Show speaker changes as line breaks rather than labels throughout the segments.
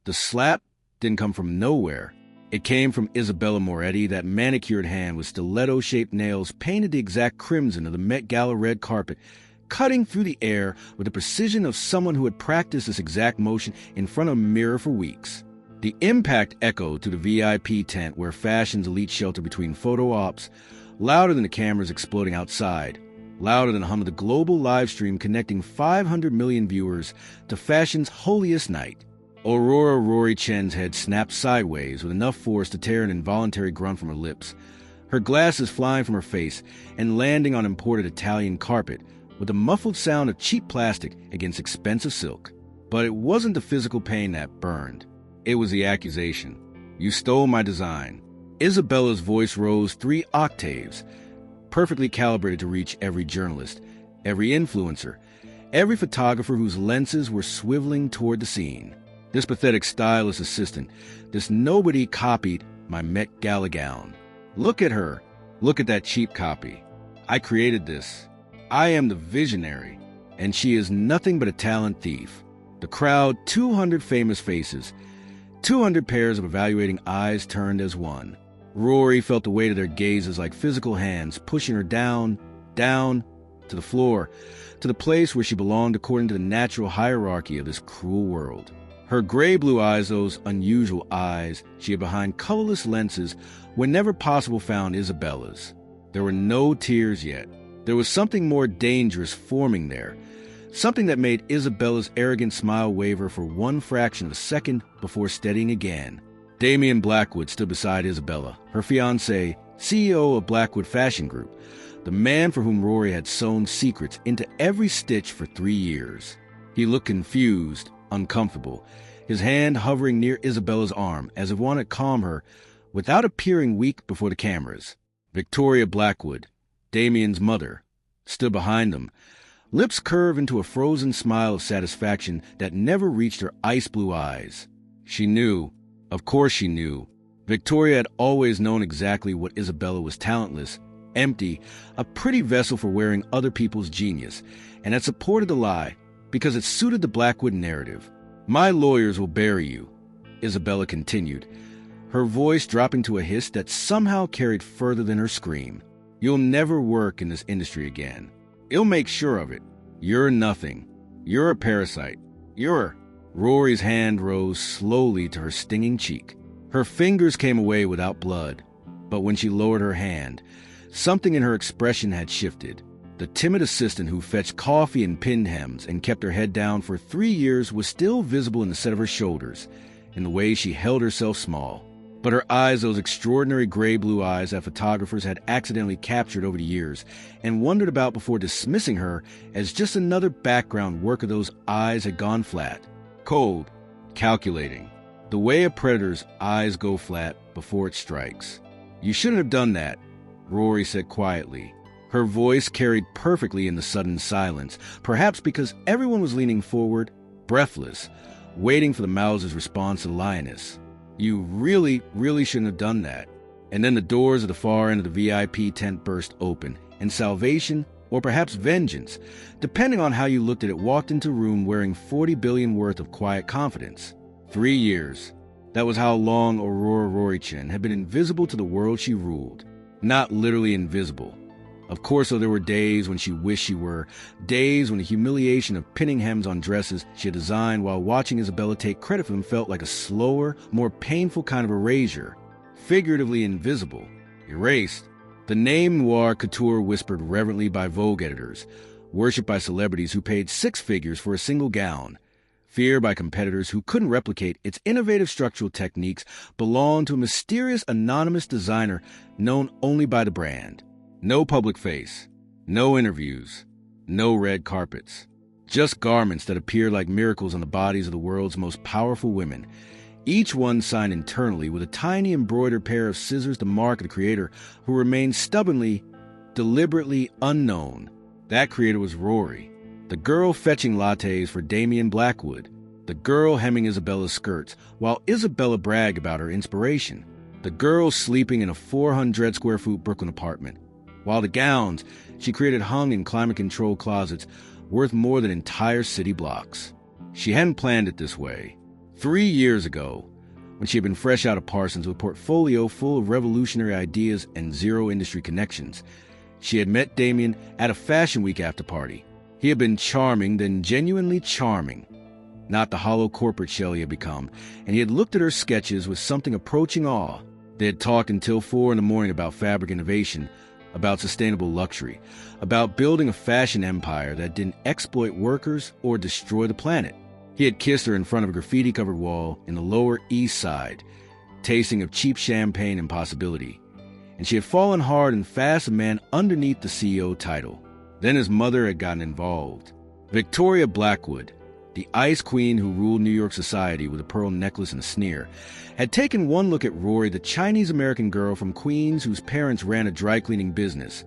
The slap didn't come from nowhere. It came from Isabella Moretti, that manicured hand with stiletto-shaped nails painted the exact crimson of the Met Gala red carpet, cutting through the air with the precision of someone who had practiced this exact motion in front of a mirror for weeks. The impact echoed to the VIP tent where fashion's elite shelter between photo ops, louder than the cameras exploding outside, louder than the hum of the global livestream connecting 500 million viewers to fashion's holiest night. Aurora Rory Chen's head snapped sideways with enough force to tear an involuntary grunt from her lips, her glasses flying from her face and landing on imported Italian carpet with the muffled sound of cheap plastic against expensive silk. But it wasn't the physical pain that burned. It was the accusation. "You stole my design." Isabella's voice rose 3 octaves, perfectly calibrated to reach every journalist, every influencer, every photographer whose lenses were swiveling toward the scene. This pathetic stylist assistant, this nobody copied my Met Gala gown. Look at her. Look at that cheap copy. I created this. I am the visionary, and she is nothing but a talent thief. The crowd, 200 famous faces, 200 pairs of evaluating eyes turned as one. Rory felt the weight of their gazes like physical hands pushing her down, down, to the floor, to the place where she belonged according to the natural hierarchy of this cruel world. Her gray-blue eyes, those unusual eyes she had behind colorless lenses, were never possible found Isabella's. There were no tears yet. There was something more dangerous forming there, something that made Isabella's arrogant smile waver for one fraction of a second before steadying again. Damien Blackwood stood beside Isabella, her fiancé, CEO of Blackwood Fashion Group, the man for whom Rory had sewn secrets into every stitch for 3 years. He looked confused, uncomfortable, his hand hovering near Isabella's arm as if wanting to calm her without appearing weak before the cameras. Victoria Blackwood, Damien's mother, stood behind them, lips curved into a frozen smile of satisfaction that never reached her ice-blue eyes. She knew, of course she knew. Victoria had always known exactly what Isabella was: talentless, empty, a pretty vessel for wearing other people's genius, and had supported the lie because it suited the Blackwood narrative. "My lawyers will bury you," Isabella continued, her voice dropping to a hiss that somehow carried further than her scream. "You'll never work in this industry again. You'll make sure of it. You're nothing. You're a parasite. You're..." Rory's hand rose slowly to her stinging cheek. Her fingers came away without blood, but when she lowered her hand, something in her expression had shifted. The timid assistant who fetched coffee and pinned hems and kept her head down for 3 years was still visible in the set of her shoulders, in the way she held herself small. But her eyes, those extraordinary gray-blue eyes that photographers had accidentally captured over the years and wondered about before dismissing her as just another background work of those eyes, had gone flat. Cold, calculating. The way a predator's eyes go flat before it strikes. "You shouldn't have done that," Rory said quietly. Her voice carried perfectly in the sudden silence, perhaps because everyone was leaning forward, breathless, waiting for the mouse's response to the lioness. "You really, really shouldn't have done that." And then the doors of the far end of the VIP tent burst open, and salvation, or perhaps vengeance, depending on how you looked at it, walked into a room wearing 40 billion worth of quiet confidence. 3 years. That was how long Aurora Rory Chen had been invisible to the world she ruled. Not literally invisible. Of course, though, there were days when she wished she were, days when the humiliation of pinning hems on dresses she had designed while watching Isabella take credit for them felt like a slower, more painful kind of erasure. Figuratively invisible. Erased. The name Noir Couture whispered reverently by Vogue editors, worshipped by celebrities who paid 6 figures for a single gown, feared by competitors who couldn't replicate its innovative structural techniques, belonged to a mysterious anonymous designer known only by the brand. No public face, no interviews, no red carpets. Just garments that appeared like miracles on the bodies of the world's most powerful women, each one signed internally with a tiny embroidered pair of scissors, the mark of the creator, who remained stubbornly, deliberately unknown. That creator was Rory, the girl fetching lattes for Damien Blackwood, the girl hemming Isabella's skirts, while Isabella bragged about her inspiration, the girl sleeping in a 400-square-foot Brooklyn apartment, while the gowns she created hung in climate-controlled closets worth more than entire city blocks. She hadn't planned it this way. 3 years ago, when she had been fresh out of Parsons with a portfolio full of revolutionary ideas and zero industry connections, she had met Damien at a Fashion Week after-party. He had been charming, then genuinely charming. Not the hollow corporate shell he had become, and he had looked at her sketches with something approaching awe. They had talked until 4 a.m. about fabric innovation, about sustainable luxury, about building a fashion empire that didn't exploit workers or destroy the planet. He had kissed her in front of a graffiti-covered wall in the Lower East Side, tasting of cheap champagne and possibility. And she had fallen hard and fast a man underneath the CEO title. Then his mother had gotten involved. Victoria Blackwood, the ice queen who ruled New York society with a pearl necklace and a sneer, had taken one look at Rory, the Chinese-American girl from Queens whose parents ran a dry-cleaning business,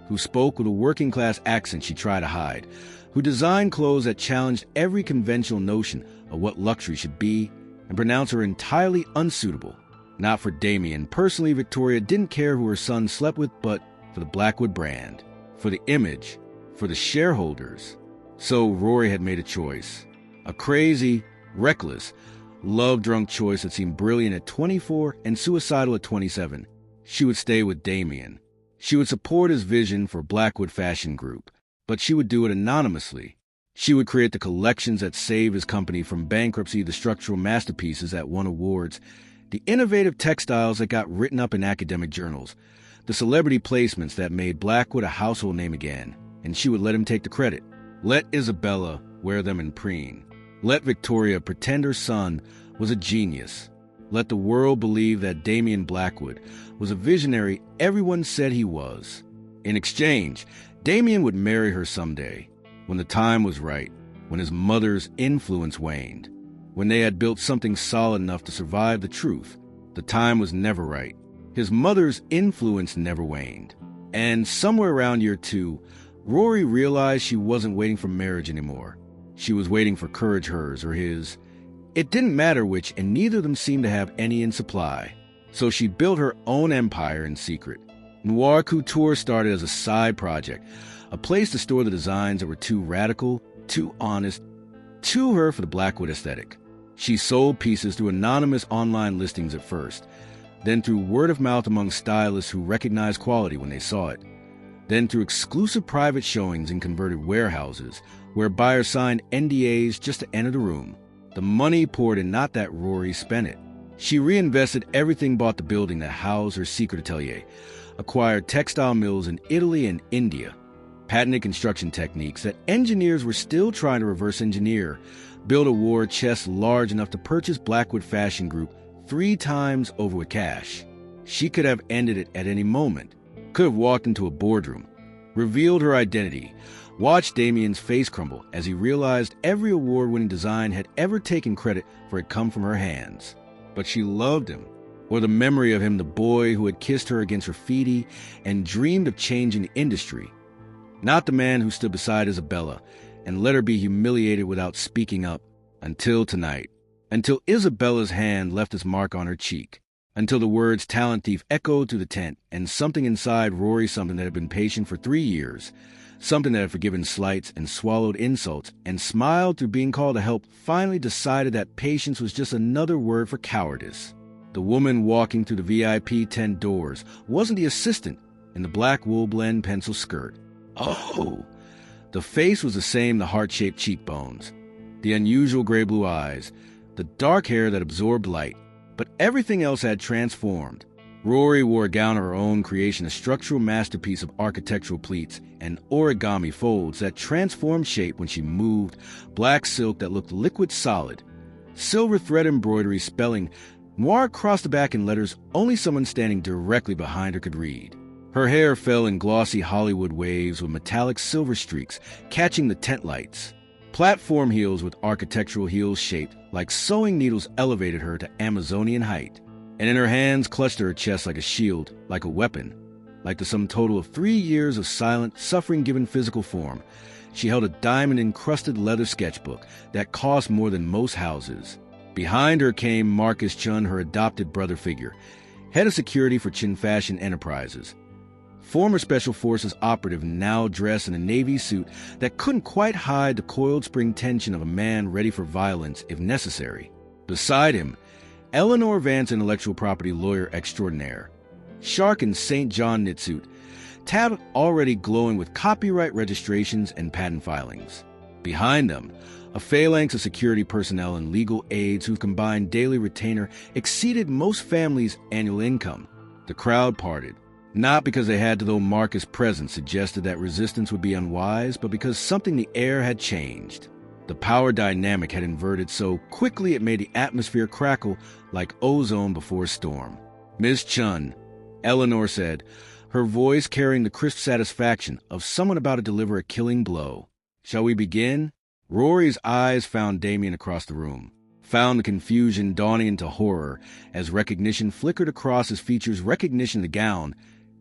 who spoke with a working-class accent she tried to hide, who designed clothes that challenged every conventional notion of what luxury should be, and pronounced her entirely unsuitable. Not for Damien. Personally, Victoria didn't care who her son slept with, but for the Blackwood brand, for the image, for the shareholders. So Rory had made a choice. A crazy, reckless, love-drunk choice that seemed brilliant at 24 and suicidal at 27. She would stay with Damien. She would support his vision for Blackwood Fashion Group, but she would do it anonymously. She would create the collections that saved his company from bankruptcy, the structural masterpieces that won awards, the innovative textiles that got written up in academic journals, the celebrity placements that made Blackwood a household name again, and she would let him take the credit. Let Isabella wear them in preen. Let Victoria pretend her son was a genius. Let the world believe that Damien Blackwood was a visionary everyone said he was. In exchange, Damien would marry her someday, when the time was right, when his mother's influence waned, when they had built something solid enough to survive the truth. The time was never right. His mother's influence never waned. And somewhere around year 2, Rory realized she wasn't waiting for marriage anymore. She was waiting for courage, hers or his. It didn't matter which, and neither of them seemed to have any in supply. So she built her own empire in secret. Noir Couture started as a side project, a place to store the designs that were too radical, too honest, too her for the Blackwood aesthetic. She sold pieces through anonymous online listings at first, then through word of mouth among stylists who recognized quality when they saw it, then through exclusive private showings in converted warehouses where buyers signed NDAs just to enter the room. The money poured in, not that Rory spent it. She reinvested everything, bought the building that housed her secret atelier, acquired textile mills in Italy and India, patented construction techniques that engineers were still trying to reverse engineer, built a war chest large enough to purchase Blackwood Fashion Group 3 times over with cash. She could have ended it at any moment, could have walked into a boardroom, revealed her identity, watched Damien's face crumble as he realized every award-winning design had ever taken credit for had come from her hands. But she loved him, or the memory of him, the boy who had kissed her against graffiti and dreamed of changing the industry. Not the man who stood beside Isabella and let her be humiliated without speaking up, until tonight, until Isabella's hand left its mark on her cheek, until the words talent thief echoed through the tent, and something inside Rory, something that had been patient for 3 years, something that had forgiven slights and swallowed insults and smiled through being called to help, finally decided that patience was just another word for cowardice. The woman walking through the VIP tent doors wasn't the assistant in the black wool blend pencil skirt. Oh! The face was the same, the heart-shaped cheekbones, the unusual gray-blue eyes, the dark hair that absorbed light, but everything else had transformed. Rory wore a gown of her own creation, a structural masterpiece of architectural pleats and origami folds that transformed shape when she moved, black silk that looked liquid solid, silver thread embroidery spelling noir across the back in letters only someone standing directly behind her could read. Her hair fell in glossy Hollywood waves with metallic silver streaks catching the tent lights. Platform heels with architectural heels shaped like sewing needles elevated her to Amazonian height. And in her hands clutched her chest like a shield, like a weapon. Like the sum total of 3 years of silent suffering given physical form, she held a diamond-encrusted leather sketchbook that cost more than most houses. Behind her came Marcus Chen, her adopted brother figure, head of security for Chen Fashion Enterprises. Former Special Forces operative now dressed in a navy suit that couldn't quite hide the coiled spring tension of a man ready for violence if necessary. Beside him, Eleanor Vance, intellectual property lawyer extraordinaire. Shark and St. John knitsuit, tab already glowing with copyright registrations and patent filings. Behind them, a phalanx of security personnel and legal aides whose combined daily retainer exceeded most families' annual income. The crowd parted, not because they had to, though Marcus' presence suggested that resistance would be unwise, but because something in the air had changed. The power dynamic had inverted so quickly it made the atmosphere crackle like ozone before a storm. "Miss Chen," Eleanor said, her voice carrying the crisp satisfaction of someone about to deliver a killing blow. "Shall we begin?" Rory's eyes found Damien across the room, found the confusion dawning into horror as recognition flickered across his features, recognition of the gown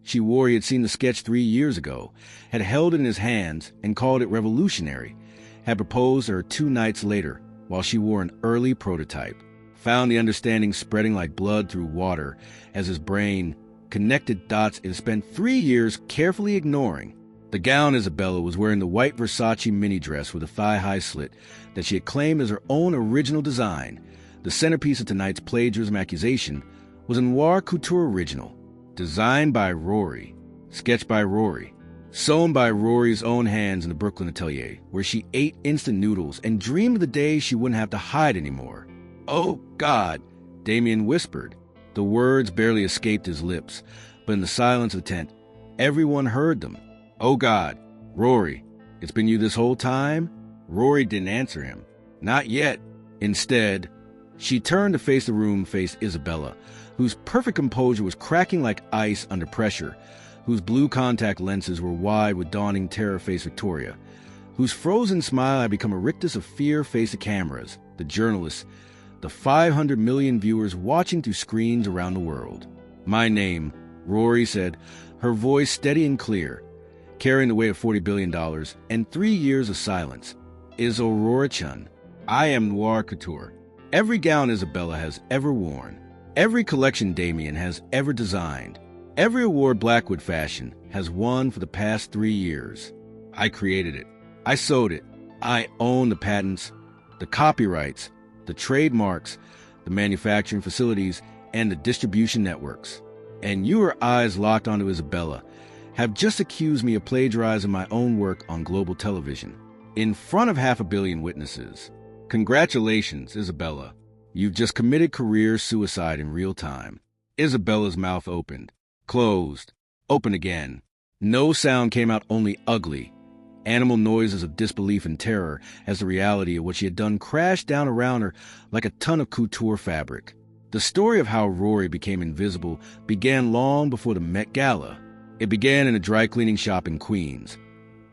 she wore. He had seen the sketch 3 years ago, had held it in his hands and called it revolutionary, had proposed to her 2 nights later while she wore an early prototype, found the understanding spreading like blood through water as his brain connected dots it had spent 3 years carefully ignoring. The gown Isabella was wearing, the white Versace mini dress with a thigh-high slit that she had claimed as her own original design. The centerpiece of tonight's plagiarism accusation was a Noir Couture original, designed by Rory, sketched by Rory, sewn by Rory's own hands in the Brooklyn atelier, where she ate instant noodles and dreamed of the day she wouldn't have to hide anymore. "Oh, God," Damien whispered. The words barely escaped his lips, but in the silence of the tent, everyone heard them. "Oh, God. Rory, it's been you this whole time?" Rory didn't answer him. Not yet. Instead, she turned to face the room, faced Isabella, whose perfect composure was cracking like ice under pressure, whose blue contact lenses were wide with dawning terror faced Victoria, whose frozen smile had become a rictus of fear faced the cameras, the journalists, the 500 million viewers watching through screens around the world. "My name," Rory said, her voice steady and clear, carrying the weight of $40 billion and 3 years of silence, "is Aurora Chen. I am Noir Couture. Every gown Isabella has ever worn, every collection Damien has ever designed, every award Blackwood Fashion has won for the past 3 years. I created it. I sewed it. I own the patents, the copyrights, the trademarks, the manufacturing facilities, and the distribution networks. And you, her eyes locked onto Isabella, have just accused me of plagiarizing my own work on global television, in front of 500 million witnesses. Congratulations, Isabella. You've just committed career suicide in real time." Isabella's mouth opened, closed, opened again. No sound came out, only ugly, animal noises of disbelief and terror as the reality of what she had done crashed down around her like a ton of couture fabric. The story of how Rory became invisible began long before the Met Gala. It began in a dry cleaning shop in Queens,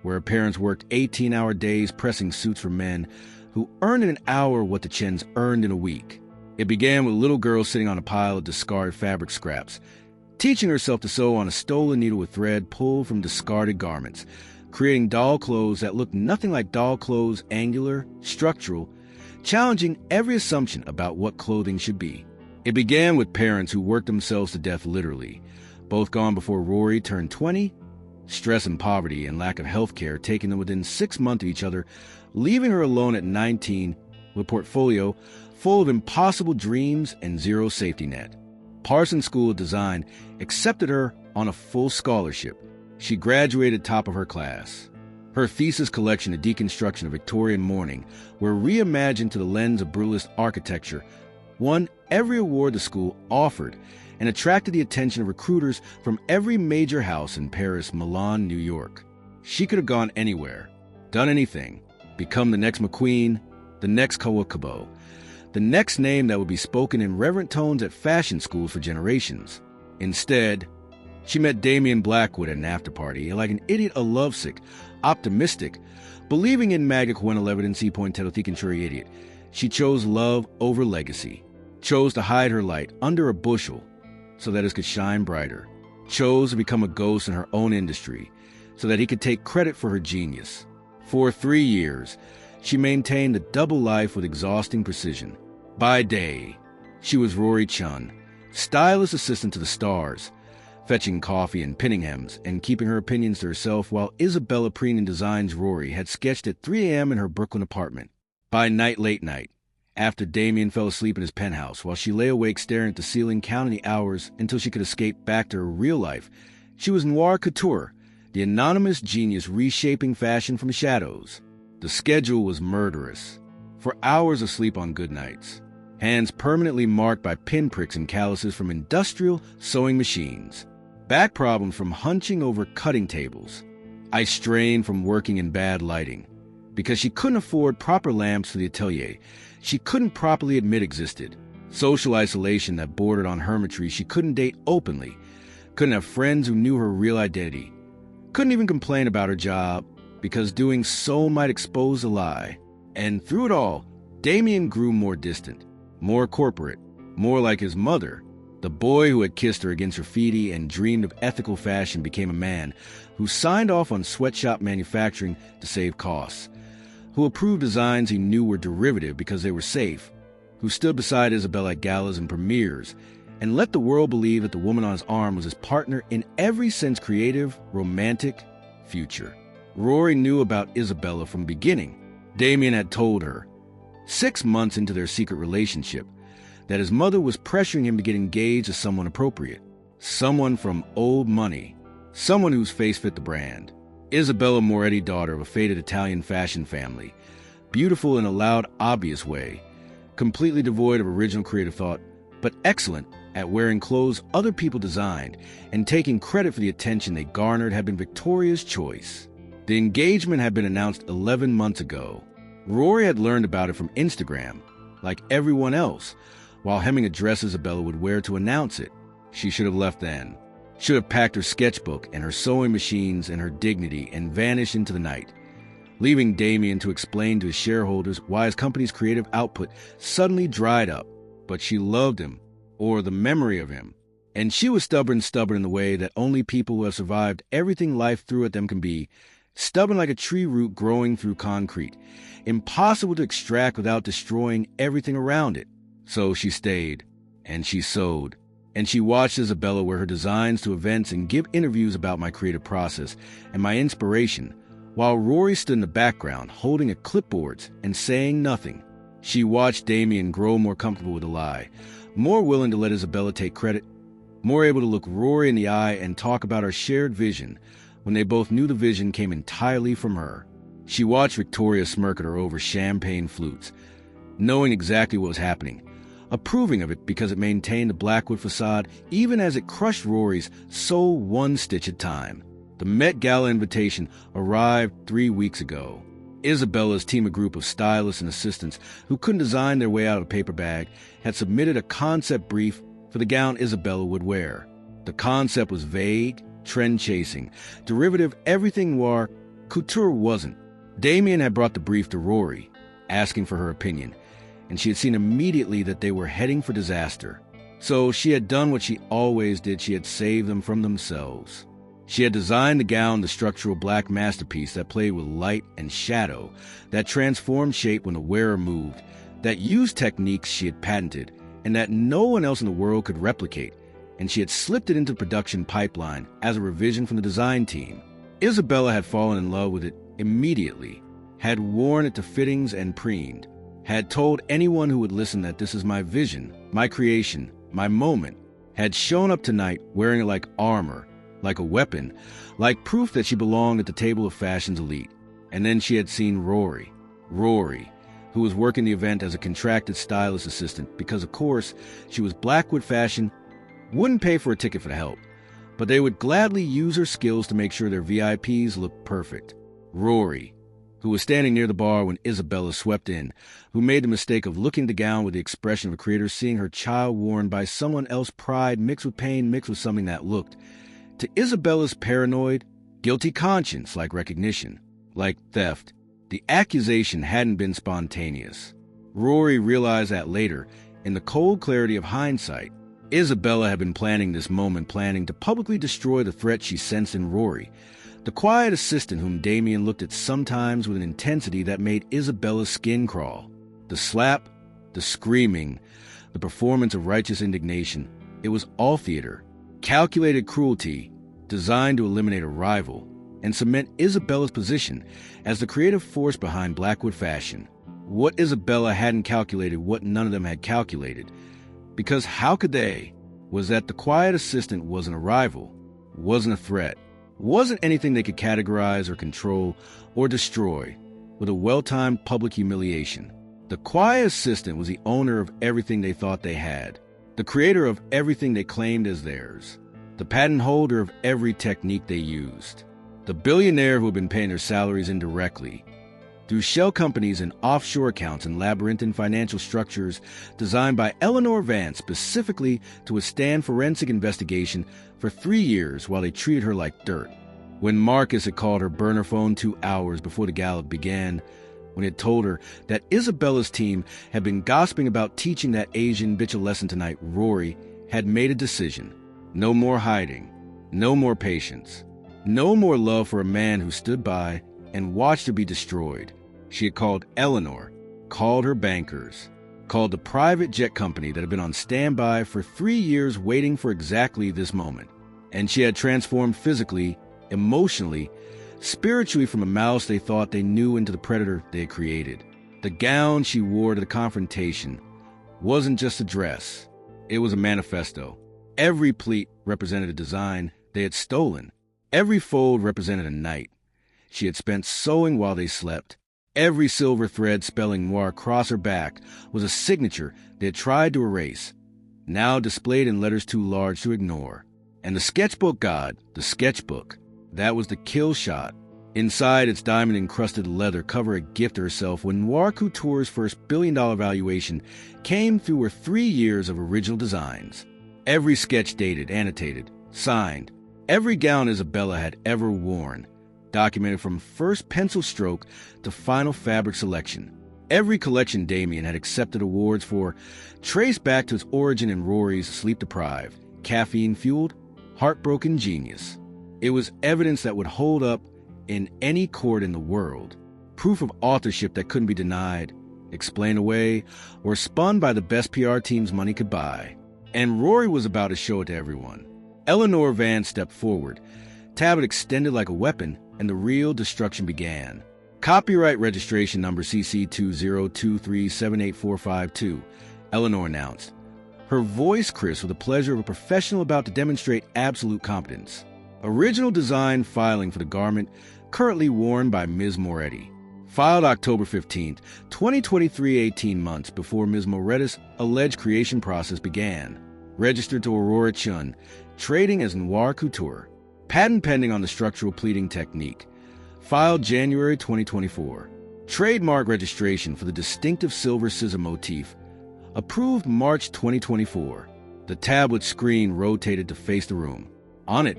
where her parents worked 18-hour days pressing suits for men who earned in an hour what the Chens earned in a week. It began with a little girl sitting on a pile of discarded fabric scraps, teaching herself to sew on a stolen needle with thread pulled from discarded garments, creating doll clothes that looked nothing like doll clothes, angular, structural, challenging every assumption about what clothing should be. It began with parents who worked themselves to death literally, both gone before Rory turned 20, stress and poverty and lack of health care taking them within 6 months of each other, leaving her alone at 19 with a portfolio full of impossible dreams and zero safety net. Parsons School of Design accepted her on a full scholarship. She graduated top of her class. Her thesis collection, A Deconstruction of Victorian Mourning, were reimagined to the lens of brutalist architecture, won every award the school offered, and attracted the attention of recruiters from every major house in Paris, Milan, New York. She could have gone anywhere, done anything, become the next McQueen, the next Kawakabo, the next name that would be spoken in reverent tones at fashion schools for generations. Instead, she met Damien Blackwood at an after-party, and like an idiot, a lovesick, optimistic, believing in magic when evidency pointed idiot, she chose love over legacy, chose to hide her light under a bushel so that it could shine brighter, chose to become a ghost in her own industry so that he could take credit for her genius. For 3 years, she maintained a double life with exhausting precision. By day, she was Rory Chen, stylist assistant to the stars, fetching coffee and pinning hems and keeping her opinions to herself while Isabella Preening Designs Rory had sketched at 3 a.m. in her Brooklyn apartment. By night, late night, after Damien fell asleep in his penthouse while she lay awake staring at the ceiling counting the hours until she could escape back to her real life. She was Noir Couture, the anonymous genius reshaping fashion from shadows. The schedule was murderous. For hours of sleep on good nights. Hands permanently marked by pinpricks and calluses from industrial sewing machines. Back problems from hunching over cutting tables. Eye strain from working in bad lighting. Because she couldn't afford proper lamps for the atelier, she couldn't properly admit existed. Social isolation that bordered on hermitry she couldn't date openly. Couldn't have friends who knew her real identity. Couldn't even complain about her job, because doing so might expose a lie. And through it all, Damien grew more distant, more corporate, more like his mother. The boy who had kissed her against graffiti and dreamed of ethical fashion became a man who signed off on sweatshop manufacturing to save costs, who approved designs he knew were derivative because they were safe, who stood beside Isabella at galas and premieres, and let the world believe that the woman on his arm was his partner in every sense creative, romantic, future. Rory knew about Isabella from the beginning. Damien had told her, 6 months into their secret relationship, that his mother was pressuring him to get engaged to someone appropriate, someone from old money, someone whose face fit the brand. Isabella Moretti, daughter of a faded Italian fashion family, beautiful in a loud, obvious way, completely devoid of original creative thought, but excellent at wearing clothes other people designed and taking credit for the attention they garnered, had been Victoria's choice. The engagement had been announced 11 months ago. Rory had learned about it from Instagram, like everyone else, while hemming a dress Isabella would wear to announce it. She should have left then. Should have packed her sketchbook and her sewing machines and her dignity and vanished into the night, leaving Damien to explain to his shareholders why his company's creative output suddenly dried up. But she loved him, or the memory of him, and she was stubborn in the way that only people who have survived everything life threw at them can be, stubborn like a tree root growing through concrete, impossible to extract without destroying everything around it. So she stayed, and she sewed. And she watched Isabella wear her designs to events and give interviews about my creative process and my inspiration, while Rory stood in the background holding a clipboard and saying nothing. She watched Damien grow more comfortable with the lie, more willing to let Isabella take credit, more able to look Rory in the eye and talk about our shared vision when they both knew the vision came entirely from her. She watched Victoria smirk at her over champagne flutes, knowing exactly what was happening, approving of it because it maintained the Blackwood facade even as it crushed Rory's soul one stitch at a time. The Met Gala invitation arrived 3 weeks ago. Isabella's team, a group of stylists and assistants who couldn't design their way out of a paper bag, had submitted a concept brief for the gown Isabella would wear. The concept was vague, trend-chasing, derivative everything Noir Couture wasn't. Damien had brought the brief to Rory, asking for her opinion, and she had seen immediately that they were heading for disaster. So she had done what she always did. She had saved them from themselves. She had designed the gown, the structural black masterpiece that played with light and shadow, that transformed shape when the wearer moved, that used techniques she had patented and that no one else in the world could replicate, and she had slipped it into the production pipeline as a revision from the design team. Isabella had fallen in love with it immediately, had worn it to fittings and preened, had told anyone who would listen that this is my vision, my creation, my moment, had shown up tonight wearing it like armor, like a weapon, like proof that she belonged at the table of fashion's elite. And then she had seen Rory, who was working the event as a contracted stylist assistant because, of course, she was Blackwood Fashion, wouldn't pay for a ticket for the help, but they would gladly use her skills to make sure their VIPs looked perfect. Rory, who was standing near the bar when Isabella swept in, who made the mistake of looking at the gown with the expression of a creator seeing her child worn by someone else's pride mixed with pain, mixed with something that looked, to Isabella's paranoid, guilty conscience, like recognition, like theft. The accusation hadn't been spontaneous. Rory realized that later, in the cold clarity of hindsight. Isabella had been planning this moment, planning to publicly destroy the threat she sensed in Rory, the quiet assistant whom Damien looked at sometimes with an intensity that made Isabella's skin crawl. The slap, the screaming, the performance of righteous indignation, it was all theater, calculated cruelty, designed to eliminate a rival and cement Isabella's position as the creative force behind Blackwood Fashion. What Isabella hadn't calculated, what none of them had calculated, because how could they, was that the quiet assistant wasn't a rival, wasn't a threat, wasn't anything they could categorize or control or destroy with a well-timed public humiliation. The quiet assistant was the owner of everything they thought they had, the creator of everything they claimed as theirs, the patent holder of every technique they used, the billionaire who had been paying their salaries indirectly, through shell companies and offshore accounts and labyrinthine financial structures designed by Eleanor Vance specifically to withstand forensic investigation for 3 years while they treated her like dirt. When Marcus had called her burner phone 2 hours before the gala began, when he had told her that Isabella's team had been gossiping about teaching that Asian bitch a lesson tonight, Rory had made a decision. No more hiding, no more patience, no more love for a man who stood by and watched her be destroyed. She had called Eleanor, called her bankers, called the private jet company that had been on standby for 3 years waiting for exactly this moment. And she had transformed physically, emotionally, spiritually from a mouse they thought they knew into the predator they had created. The gown she wore to the confrontation wasn't just a dress. It was a manifesto. Every pleat represented a design they had stolen. Every fold represented a night she had spent sewing while they slept. Every silver thread spelling noir across her back was a signature they had tried to erase, now displayed in letters too large to ignore. And the sketchbook god, the sketchbook, that was the kill shot. Inside its diamond-encrusted leather cover a gift to herself when Noir Couture's first billion-dollar valuation came through her 3 years of original designs. Every sketch dated, annotated, signed. Every gown Isabella had ever worn, documented from first pencil stroke to final fabric selection. Every collection Damien had accepted awards for traced back to its origin in Rory's sleep-deprived, caffeine-fueled, heartbroken genius. It was evidence that would hold up in any court in the world, proof of authorship that couldn't be denied, explained away, or spun by the best PR teams money could buy. And Rory was about to show it to everyone. Eleanor Vance stepped forward, tablet extended like a weapon, and the real destruction began. Copyright registration number CC20237845-2, Eleanor announced, her voice crisp with the pleasure of a professional about to demonstrate absolute competence. Original design filing for the garment currently worn by Ms. Moretti. Filed October 15th, 2023, 18 months before Ms. Moretti's alleged creation process began. Registered to Aurora, Chen, trading as Noir Couture. Patent pending on the structural pleating technique. Filed January 2024. Trademark registration for the distinctive silver scissor motif. Approved March 2024. The tablet screen rotated to face the room. On it,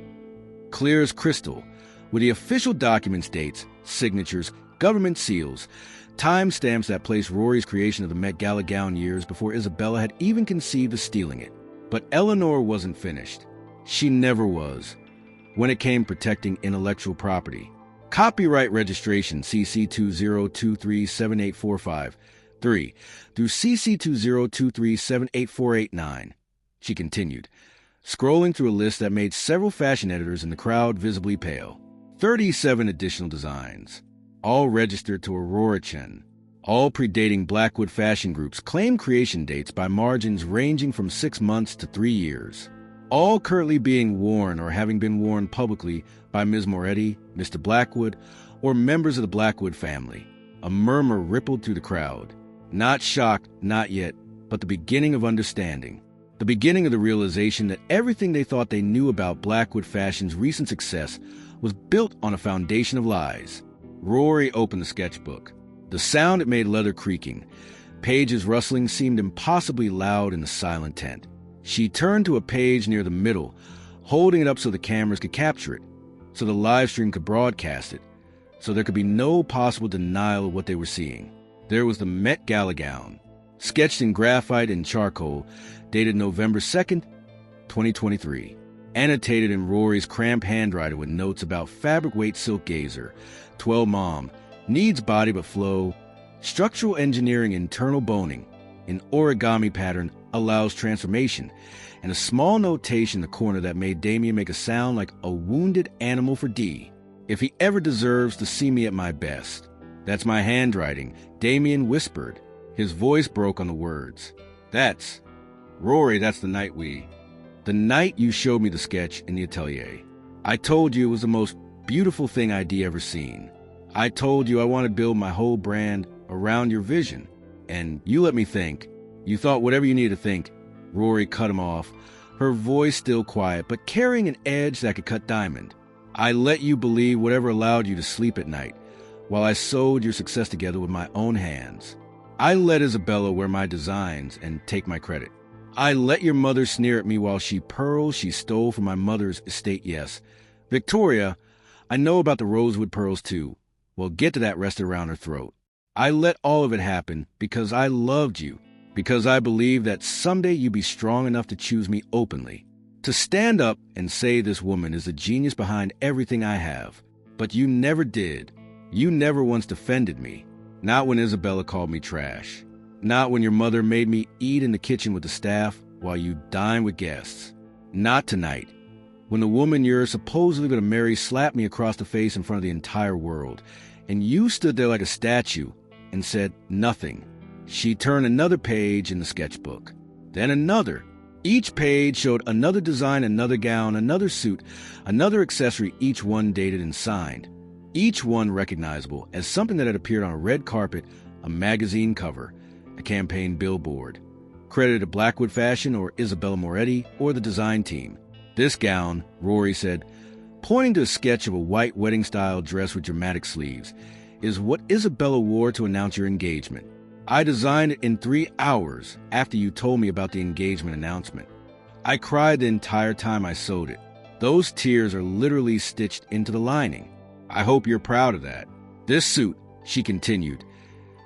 clear as crystal, with the official documents dates, signatures, government seals, timestamps that placed Rory's creation of the Met Gala gown years before Isabella had even conceived of stealing it. But Eleanor wasn't finished. She never was. When it came protecting intellectual property. Copyright registration CC20237845-3 through CC20237848-9. She continued, scrolling through a list that made several fashion editors in the crowd visibly pale. 37 additional designs, all registered to Aurora Chen, all predating Blackwood Fashion Group's claimed creation dates by margins ranging from 6 months to 3 years. All currently being worn or having been worn publicly by Ms. Moretti, Mr. Blackwood, or members of the Blackwood family. A murmur rippled through the crowd. Not shocked, not yet, but the beginning of understanding. The beginning of the realization that everything they thought they knew about Blackwood Fashion's recent success was built on a foundation of lies. Rory opened the sketchbook. The sound it made leather creaking. Pages rustling seemed impossibly loud in the silent tent. She turned to a page near the middle, holding it up so the cameras could capture it, so the livestream could broadcast it, so there could be no possible denial of what they were seeing. There was the Met Gala gown, sketched in graphite and charcoal, dated November 2nd, 2023. Annotated in Rory's cramped handwriting with notes about fabric weight silk gazer, 12 mom, needs body but flow, structural engineering internal boning, an origami pattern allows transformation, and a small notation in the corner that made Damien make a sound like a wounded animal for D. If he ever deserves to see me at my best. That's my handwriting, Damien whispered. His voice broke on the words. Rory, that's the night you showed me the sketch in the atelier. I told you it was the most beautiful thing I'd ever seen. I told you I want to build my whole brand around your vision. And you let me think. You thought whatever you needed to think. Rory cut him off, her voice still quiet, but carrying an edge that could cut diamond. I let you believe whatever allowed you to sleep at night, while I sewed your success together with my own hands. I let Isabella wear my designs and take my credit. I let your mother sneer at me while she stole from my mother's estate, yes. Victoria, I know about the rosewood pearls too. Well, get to that rested around her throat. I let all of it happen because I loved you, because I believed that someday you'd be strong enough to choose me openly, to stand up and say this woman is the genius behind everything I have. But you never did. You never once defended me. Not when Isabella called me trash. Not when your mother made me eat in the kitchen with the staff while you dined with guests. Not tonight, when the woman you're supposedly going to marry slapped me across the face in front of the entire world, and you stood there like a statue and said nothing. She turned another page in the sketchbook, then another. Each page showed another design, another gown, another suit, another accessory, each one dated and signed. Each one recognizable as something that had appeared on a red carpet, a magazine cover, a campaign billboard. Credited to Blackwood Fashion or Isabella Moretti or the design team. This gown, Rory said, pointing to a sketch of a white wedding-style dress with dramatic sleeves, is what Isabella wore to announce your engagement. I designed it in 3 hours after you told me about the engagement announcement. I cried the entire time I sewed it. Those tears are literally stitched into the lining. I hope you're proud of that. This suit, she continued,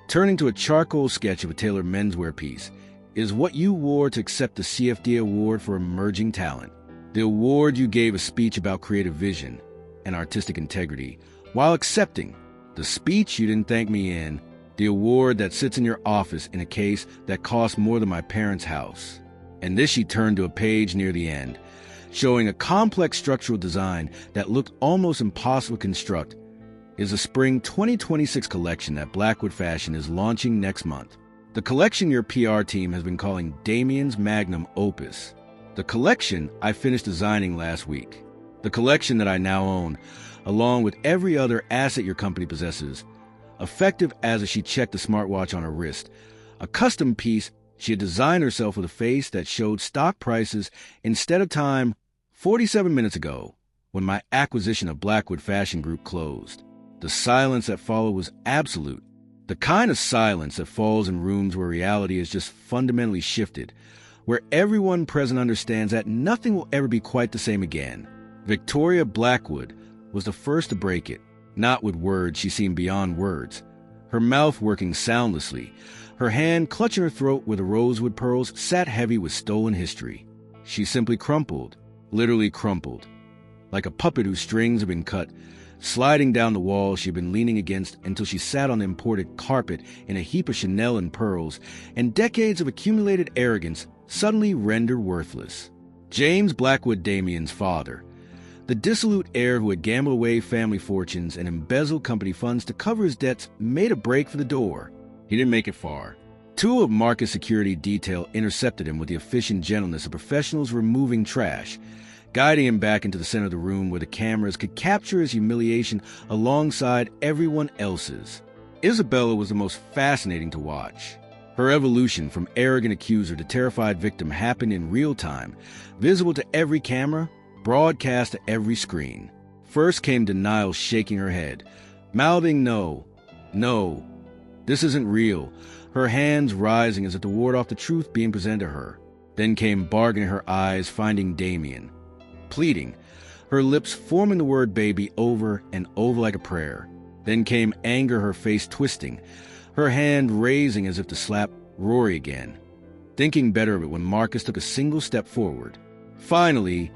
turning to a charcoal sketch of a tailored menswear piece, is what you wore to accept the CFD Award for Emerging Talent. The award you gave a speech about creative vision and artistic integrity while accepting. The speech you didn't thank me in. The award that sits in your office in a case that costs more than my parents' house. And this she turned to a page near the end, showing a complex structural design that looked almost impossible to construct, is a spring 2026 collection that Blackwood Fashion is launching next month. The collection your PR team has been calling Damien's Magnum Opus. The collection I finished designing last week. The collection that I now own, along with every other asset your company possesses. Effective as she checked the smartwatch on her wrist. A custom piece she had designed herself with a face that showed stock prices instead of time 47 minutes ago, when my acquisition of Blackwood Fashion Group closed. The silence that followed was absolute. The kind of silence that falls in rooms where reality is just fundamentally shifted, where everyone present understands that nothing will ever be quite the same again. Victoria Blackwood was the first to break it. Not with words, she seemed beyond words. Her mouth working soundlessly, her hand clutching her throat where the rosewood pearls sat heavy with stolen history. She simply crumpled, literally crumpled, like a puppet whose strings had been cut, sliding down the wall she'd been leaning against until she sat on the imported carpet in a heap of Chanel and pearls, and decades of accumulated arrogance suddenly rendered worthless. James Blackwood, Damien's father, the dissolute heir who had gambled away family fortunes and embezzled company funds to cover his debts, made a break for the door. He didn't make it far. Two of Marcus' security detail intercepted him with the efficient gentleness of professionals removing trash, guiding him back into the center of the room where the cameras could capture his humiliation alongside everyone else's. Isabella was the most fascinating to watch. Her evolution from arrogant accuser to terrified victim happened in real time, visible to every camera, broadcast to every screen. First came denial, shaking her head, mouthing no, this isn't real, her hands rising as if to ward off the truth being presented to her. Then came bargaining her eyes, finding Damien. Pleading, her lips forming the word baby over and over like a prayer. Then came anger, her face twisting, her hand raising as if to slap Rory again. Thinking better of it when Marcus took a single step forward. Finally,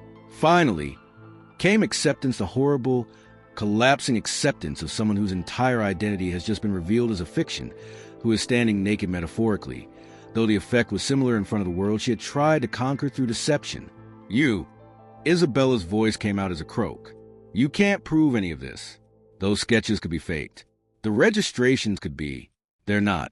came acceptance, the horrible, collapsing acceptance of someone whose entire identity has just been revealed as a fiction, who is standing naked metaphorically, though the effect was similar in front of the world she had tried to conquer through deception. You. Isabella's voice came out as a croak. You can't prove any of this. Those sketches could be faked. The registrations could be. They're not.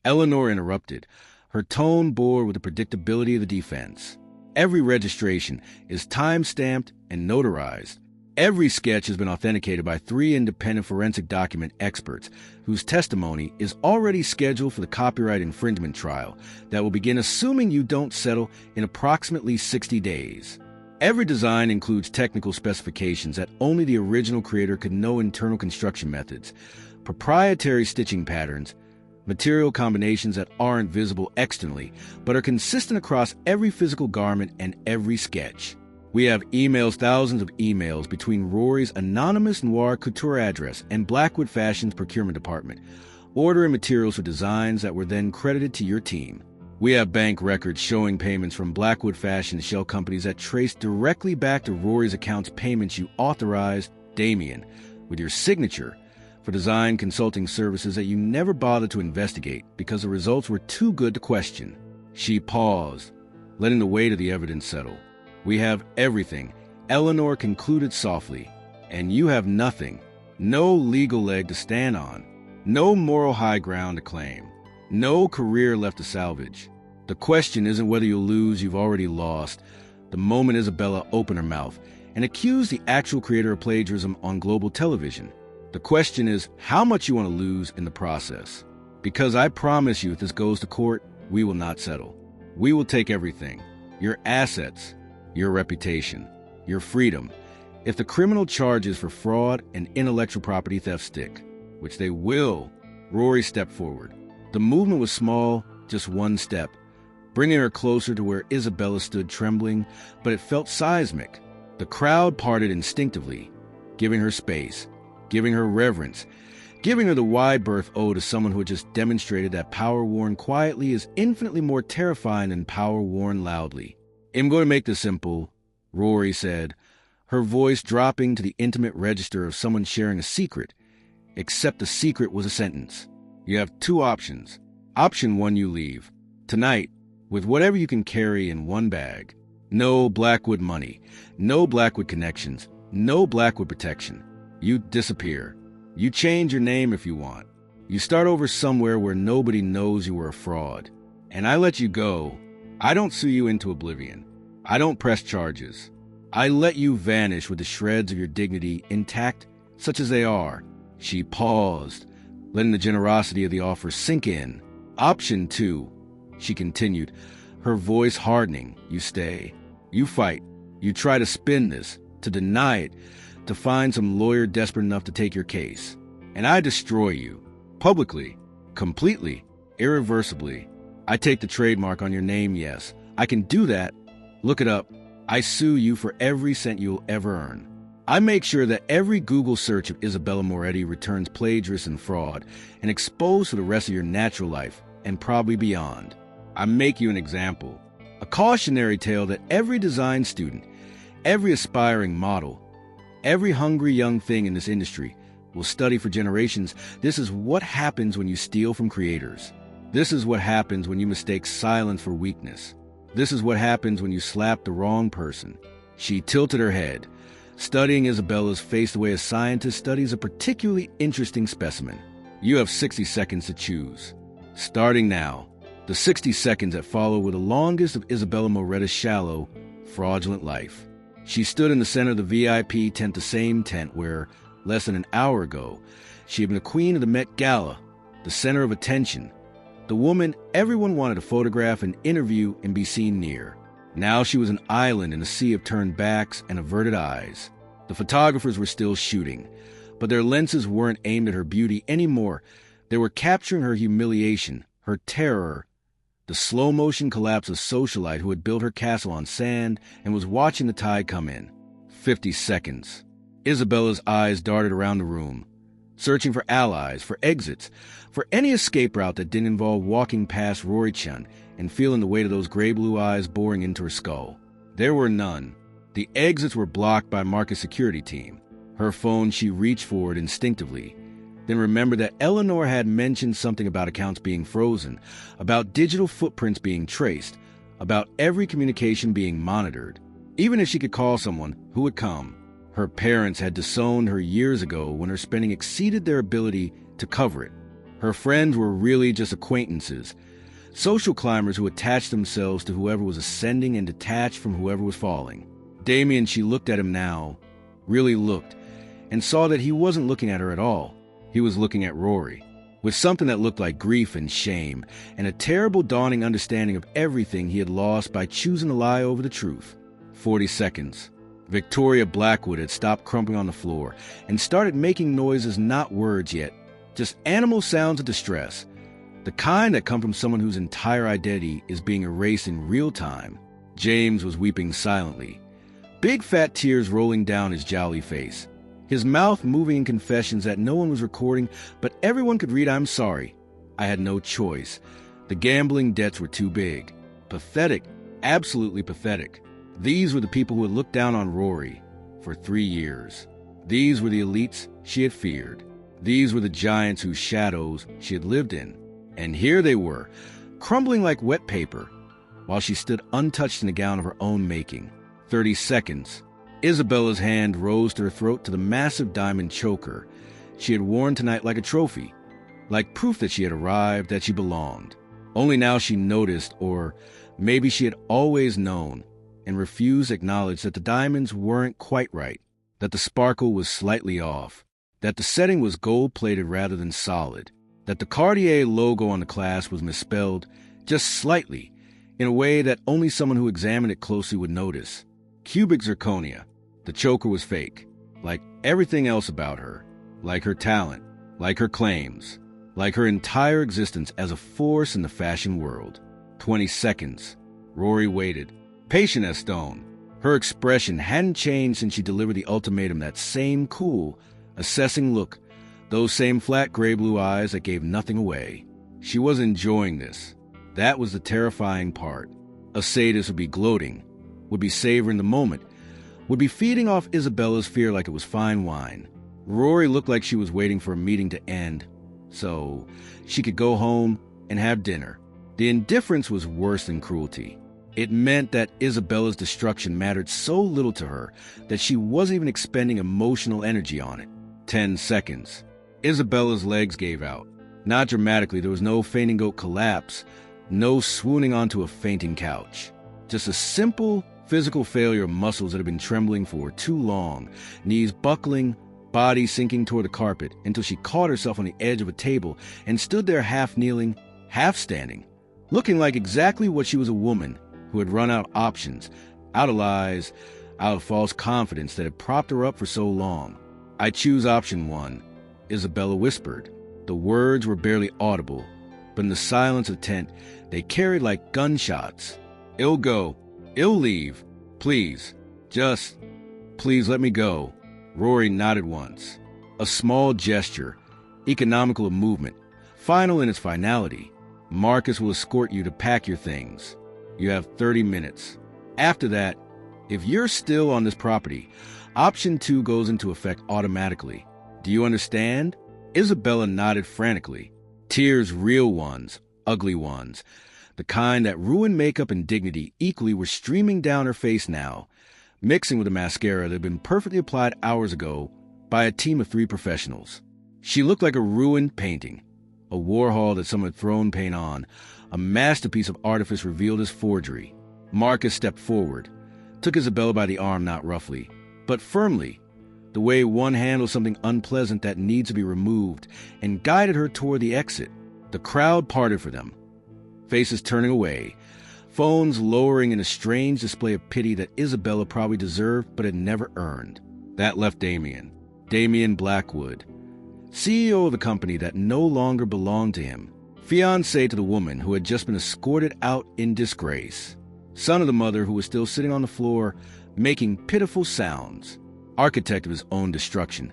Eleanor interrupted. Her tone bore with the predictability of the defense. Every registration is time-stamped and notarized. Every sketch has been authenticated by 3 independent forensic document experts whose testimony is already scheduled for the copyright infringement trial that will begin assuming you don't settle in approximately 60 days. Every design includes technical specifications that only the original creator could know, internal construction methods, proprietary stitching patterns, material combinations that aren't visible externally but are consistent across every physical garment and every sketch. We have thousands of emails between Rory's anonymous Noir Couture address and Blackwood Fashion's procurement department, ordering materials for designs that were then credited to your team. We have bank records showing payments from Blackwood Fashion shell companies that trace directly back to Rory's account's payments you authorized, Damien, with your signature, for design consulting services that you never bothered to investigate because the results were too good to question. She paused, letting the weight of the evidence settle. We have everything, Eleanor concluded softly, and you have nothing. No legal leg to stand on, no moral high ground to claim, no career left to salvage. The question isn't whether you'll lose, you've already lost. The moment Isabella opened her mouth and accused the actual creator of plagiarism on global television. The question is how much you want to lose in the process. Because I promise you, if this goes to court, we will not settle. We will take everything. Your assets, your reputation, your freedom. If the criminal charges for fraud and intellectual property theft stick, which they will, Rory stepped forward. The movement was small, just one step, bringing her closer to where Isabella stood trembling, but it felt seismic. The crowd parted instinctively, giving her space, giving her reverence, giving her the wide berth owed to someone who had just demonstrated that power worn quietly is infinitely more terrifying than power worn loudly. I'm going to make this simple, Rory said, her voice dropping to the intimate register of someone sharing a secret, except the secret was a sentence. You have 2 options. Option 1, you leave. Tonight, with whatever you can carry in one bag. No Blackwood money, no Blackwood connections, no Blackwood protection. You disappear. You change your name if you want. You start over somewhere where nobody knows you were a fraud. And I let you go. I don't sue you into oblivion. I don't press charges. I let you vanish with the shreds of your dignity intact, such as they are. She paused, letting the generosity of the offer sink in. Option 2, she continued, her voice hardening. You stay. You fight. You try to spin this, to deny it, to find some lawyer desperate enough to take your case. And I destroy you. Publicly. Completely. Irreversibly. I take the trademark on your name, yes. I can do that. Look it up. I sue you for every cent you'll ever earn. I make sure that every Google search of Isabella Moretti returns plagiarist and fraud and exposed for the rest of your natural life and probably beyond. I make you an example. A cautionary tale that every design student, every aspiring model, every hungry young thing in this industry will study for generations. This is what happens when you steal from creators. This is what happens when you mistake silence for weakness. This is what happens when you slap the wrong person. She tilted her head, studying Isabella's face the way a scientist studies a particularly interesting specimen. You have 60 seconds to choose. Starting now. The 60 seconds that follow were the longest of Isabella Moretti's shallow, fraudulent life. She stood in the center of the VIP tent, the same tent where, less than an hour ago, she had been the queen of the Met Gala, the center of attention, the woman everyone wanted to photograph and interview and be seen near. Now she was an island in a sea of turned backs and averted eyes. The photographers were still shooting, but their lenses weren't aimed at her beauty anymore. They were capturing her humiliation, her terror, the slow-motion collapse of socialite who had built her castle on sand and was watching the tide come in. 50 seconds. Isabella's eyes darted around the room, searching for allies, for exits, for any escape route that didn't involve walking past Rory Chen and feeling the weight of those gray-blue eyes boring into her skull. There were none. The exits were blocked by Marcus' security team. Her phone, she reached for it instinctively, then remembered that Eleanor had mentioned something about accounts being frozen, about digital footprints being traced, about every communication being monitored. Even if she could call someone, who would come? Her parents had disowned her years ago when her spending exceeded their ability to cover it. Her friends were really just acquaintances, social climbers who attached themselves to whoever was ascending and detached from whoever was falling. Damien, she looked at him now, really looked, and saw that he wasn't looking at her at all. He was looking at Rory, with something that looked like grief and shame, and a terrible dawning understanding of everything he had lost by choosing to lie over the truth. 40 seconds. Victoria Blackwood had stopped crumpling on the floor and started making noises, not words yet, just animal sounds of distress, the kind that come from someone whose entire identity is being erased in real time. James was weeping silently, big fat tears rolling down his jowly face, his mouth moving in confessions that no one was recording, but everyone could read, "I'm sorry. I had no choice. The gambling debts were too big." Pathetic, absolutely pathetic. These were the people who had looked down on Rory for 3 years. These were the elites she had feared. These were the giants whose shadows she had lived in. And here they were, crumbling like wet paper, while she stood untouched in a gown of her own making. 30 seconds. Isabella's hand rose to her throat to the massive diamond choker she had worn tonight like a trophy, like proof that she had arrived, that she belonged. Only now she noticed, or maybe she had always known, and refused to acknowledge that the diamonds weren't quite right, that the sparkle was slightly off, that the setting was gold-plated rather than solid, that the Cartier logo on the clasp was misspelled just slightly, in a way that only someone who examined it closely would notice. Cubic zirconia. The choker was fake, like everything else about her, like her talent, like her claims, like her entire existence as a force in the fashion world. 20 seconds. Rory waited, patient as stone. Her expression hadn't changed since she delivered the ultimatum, that same cool, assessing look, those same flat gray-blue eyes that gave nothing away. She was enjoying this. That was the terrifying part. A sadist would be gloating, would be savoring the moment, would be feeding off Isabella's fear like it was fine wine. Rory looked like she was waiting for a meeting to end, so she could go home and have dinner. The indifference was worse than cruelty. It meant that Isabella's destruction mattered so little to her that she wasn't even expending emotional energy on it. 10 seconds. Isabella's legs gave out. Not dramatically, there was no fainting goat collapse, no swooning onto a fainting couch. Just a simple physical failure of muscles that had been trembling for too long, knees buckling, body sinking toward the carpet until she caught herself on the edge of a table and stood there half kneeling, half standing, looking like exactly what she was, a woman who had run out of options, out of lies, out of false confidence that had propped her up for so long. "I choose option 1, Isabella whispered. The words were barely audible, but in the silence of tent, they carried like gunshots. "I'll go. I'll leave. Please. Just, please let me go." Rory nodded once. A small gesture, economical of movement, final in its finality. "Marcus will escort you to pack your things. You have 30 minutes. After that, if you're still on this property, option 2 goes into effect automatically. Do you understand?" Isabella nodded frantically. Tears, real ones, ugly ones, the kind that ruined makeup and dignity equally, were streaming down her face now, mixing with the mascara that had been perfectly applied hours ago by a team of 3 professionals. She looked like a ruined painting, a Warhol that someone had thrown paint on, a masterpiece of artifice revealed as forgery. Marcus stepped forward, took Isabella by the arm, not roughly, but firmly, the way one handles something unpleasant that needs to be removed, and guided her toward the exit. The crowd parted for them, faces turning away, phones lowering in a strange display of pity that Isabella probably deserved but had never earned. That left Damien Blackwood, CEO of the company that no longer belonged to him, fiancé to the woman who had just been escorted out in disgrace, son of the mother who was still sitting on the floor making pitiful sounds, architect of his own destruction,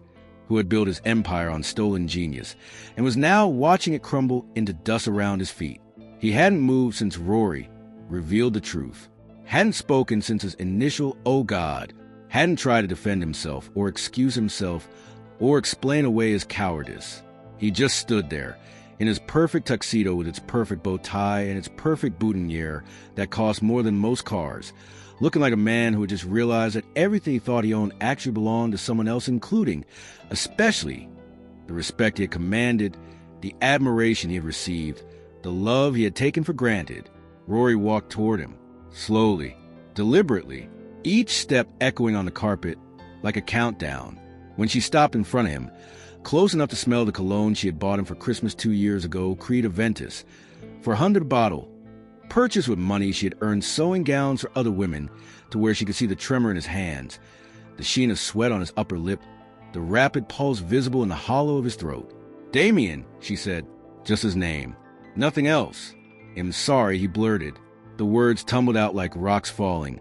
who had built his empire on stolen genius and was now watching it crumble into dust around his feet. He hadn't moved since Rory revealed the truth, hadn't spoken since his initial "oh God," hadn't tried to defend himself or excuse himself or explain away his cowardice. He just stood there, in his perfect tuxedo with its perfect bow tie and its perfect boutonniere that cost more than most cars, looking like a man who had just realized that everything he thought he owned actually belonged to someone else, including, especially, the respect he had commanded, the admiration he had received, the love he had taken for granted. Rory walked toward him, slowly, deliberately, each step echoing on the carpet like a countdown. When she stopped in front of him, close enough to smell the cologne she had bought him for Christmas 2 years ago, Creed Aventus, for $100 a bottle, purchased with money she had earned sewing gowns for other women, to where she could see the tremor in his hands, the sheen of sweat on his upper lip, the rapid pulse visible in the hollow of his throat. "Damien," she said, just his name, nothing else. "I'm sorry," he blurted. The words tumbled out like rocks falling,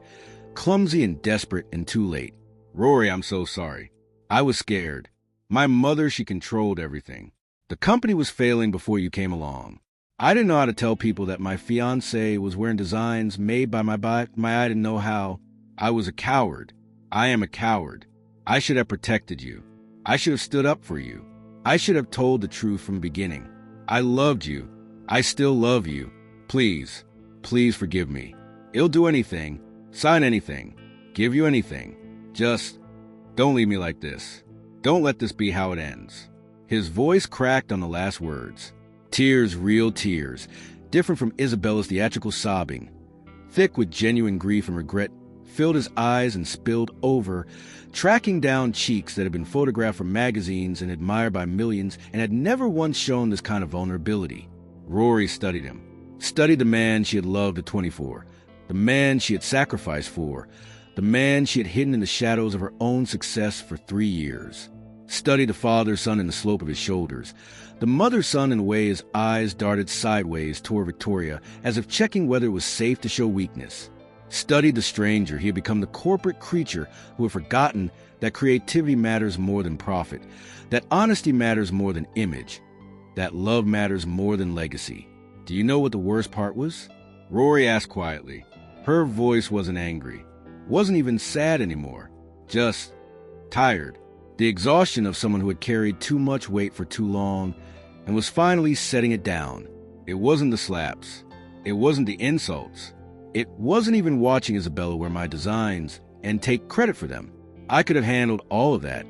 clumsy and desperate and too late. "Rory, I'm so sorry. I was scared. My mother, she controlled everything. The company was failing before you came along. I didn't know how to tell people that my fiancée was wearing designs made by my I didn't know how. I was a coward. I am a coward. I should have protected you. I should have stood up for you. I should have told the truth from the beginning. I loved you. I still love you. Please, please forgive me. I'll do anything, sign anything, give you anything. Just don't leave me like this. Don't let this be how it ends." His voice cracked on the last words. Tears, real tears, different from Isabella's theatrical sobbing, thick with genuine grief and regret, filled his eyes and spilled over, tracking down cheeks that had been photographed from magazines and admired by millions and had never once shown this kind of vulnerability. Rory studied him, studied the man she had loved at 24, the man she had sacrificed for, the man she had hidden in the shadows of her own success for 3 years. Studied the father-son in the slope of his shoulders, the mother-son in the way his eyes darted sideways toward Victoria, as if checking whether it was safe to show weakness. Studied the stranger he had become, the corporate creature who had forgotten that creativity matters more than profit, that honesty matters more than image, that love matters more than legacy. Do you know what the worst part was? Rory asked quietly. Her voice wasn't angry, wasn't even sad anymore, just tired. The exhaustion of someone who had carried too much weight for too long and was finally setting it down. It wasn't the slaps. It wasn't the insults. It wasn't even watching Isabella wear my designs and take credit for them. I could have handled all of that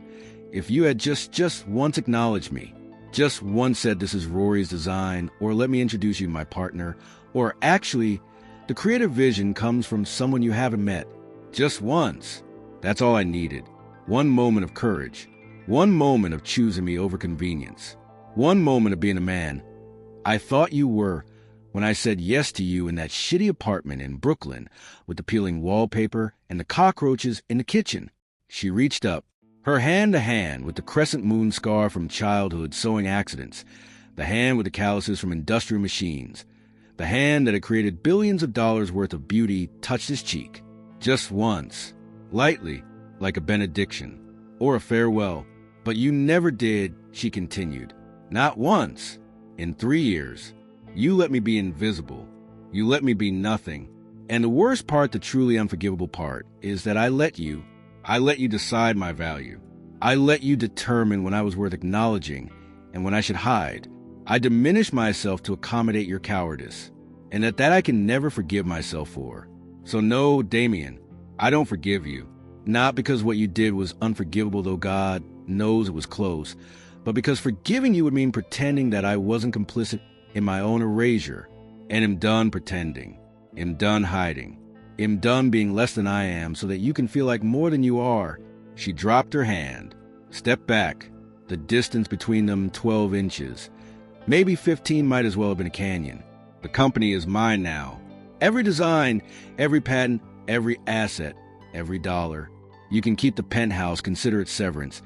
if you had just once acknowledged me, just once said this is Rory's design, or let me introduce you to my partner, or actually, the creative vision comes from someone you haven't met. Just once. That's all I needed. One moment of courage. One moment of choosing me over convenience. One moment of being a man I thought you were when I said yes to you in that shitty apartment in Brooklyn with the peeling wallpaper and the cockroaches in the kitchen. She reached up, her hand to hand with the crescent moon scar from childhood sewing accidents, the hand with the calluses from industrial machines, the hand that had created billions of dollars worth of beauty touched his cheek. Just once, lightly, like a benediction, or a farewell. But you never did, she continued. Not once. In 3 years. You let me be invisible. You let me be nothing. And the worst part, the truly unforgivable part, is that I let you decide my value. I let you determine when I was worth acknowledging and when I should hide. I diminished myself to accommodate your cowardice, and that I can never forgive myself for. So no, Damien, I don't forgive you. Not because what you did was unforgivable, though God knows it was close, but because forgiving you would mean pretending that I wasn't complicit in my own erasure. And am done pretending. Am done hiding. Am done being less than I am so that you can feel like more than you are. She dropped her hand, stepped back, the distance between them 12 inches. Maybe 15 might as well have been a canyon. The company is mine now. Every design, every patent, every asset, every dollar. You can keep the penthouse, consider it severance.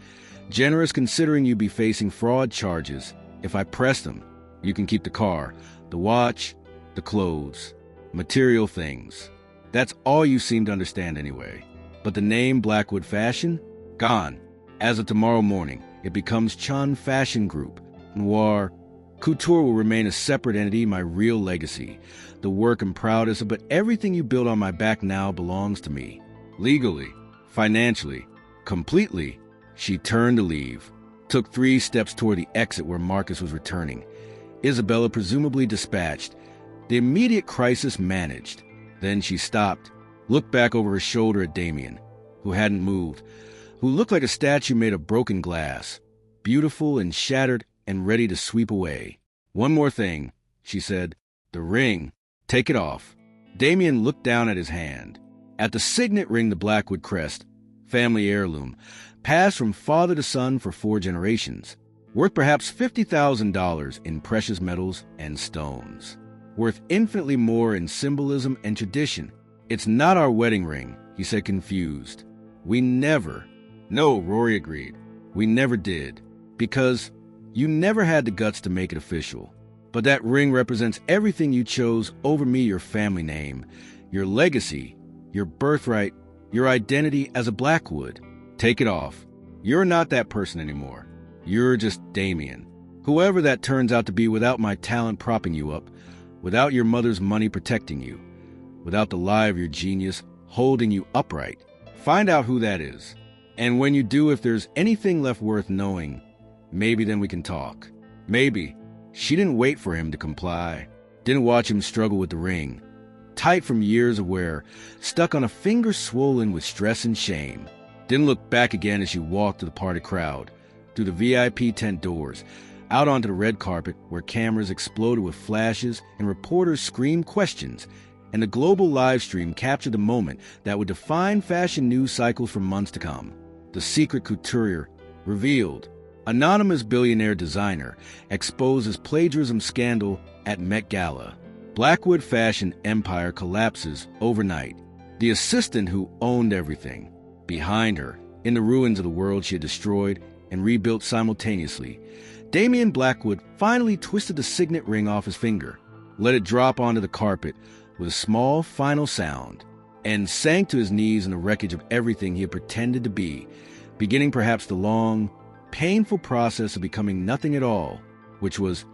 Generous considering you be facing fraud charges. If I press them, you can keep the car, the watch, the clothes, material things. That's all you seem to understand anyway. But the name Blackwood Fashion? Gone. As of tomorrow morning, it becomes Chen Fashion Group. Noir Couture will remain a separate entity, my real legacy. The work I'm proudest of, but everything you build on my back now belongs to me. Legally, financially, completely. She turned to leave, took 3 steps toward the exit where Marcus was returning. Isabella presumably dispatched, the immediate crisis managed. Then she stopped, looked back over her shoulder at Damien, who hadn't moved, who looked like a statue made of broken glass, beautiful and shattered and ready to sweep away. "One more thing," she said. "The ring. Take it off." Damien looked down at his hand. At the signet ring, the Blackwood crest, family heirloom, passed from father to son for 4 generations, worth perhaps $50,000 in precious metals and stones, worth infinitely more in symbolism and tradition. "It's not our wedding ring," he said, confused. "We never—" "No," Rory agreed. "We never did. Because you never had the guts to make it official. But that ring represents everything you chose over me, your family name, your legacy, your birthright, your identity as a Blackwood. Take it off. You're not that person anymore. You're just Damien. Whoever that turns out to be without my talent propping you up, without your mother's money protecting you, without the lie of your genius holding you upright. Find out who that is. And when you do, if there's anything left worth knowing, maybe then we can talk. Maybe." She didn't wait for him to comply, didn't watch him struggle with the ring, tight from years of wear, stuck on a finger swollen with stress and shame. Didn't look back again as she walked to the party crowd, through the VIP tent doors, out onto the red carpet where cameras exploded with flashes and reporters screamed questions, and the global live stream captured the moment that would define fashion news cycles for months to come. The secret couturier revealed. Anonymous billionaire designer exposes plagiarism scandal at Met Gala. Blackwood fashion empire collapses overnight. The assistant who owned everything. Behind her, in the ruins of the world she had destroyed and rebuilt simultaneously, Damien Blackwood finally twisted the signet ring off his finger, let it drop onto the carpet with a small final sound, and sank to his knees in the wreckage of everything he had pretended to be, beginning perhaps the long, painful process of becoming nothing at all, which was,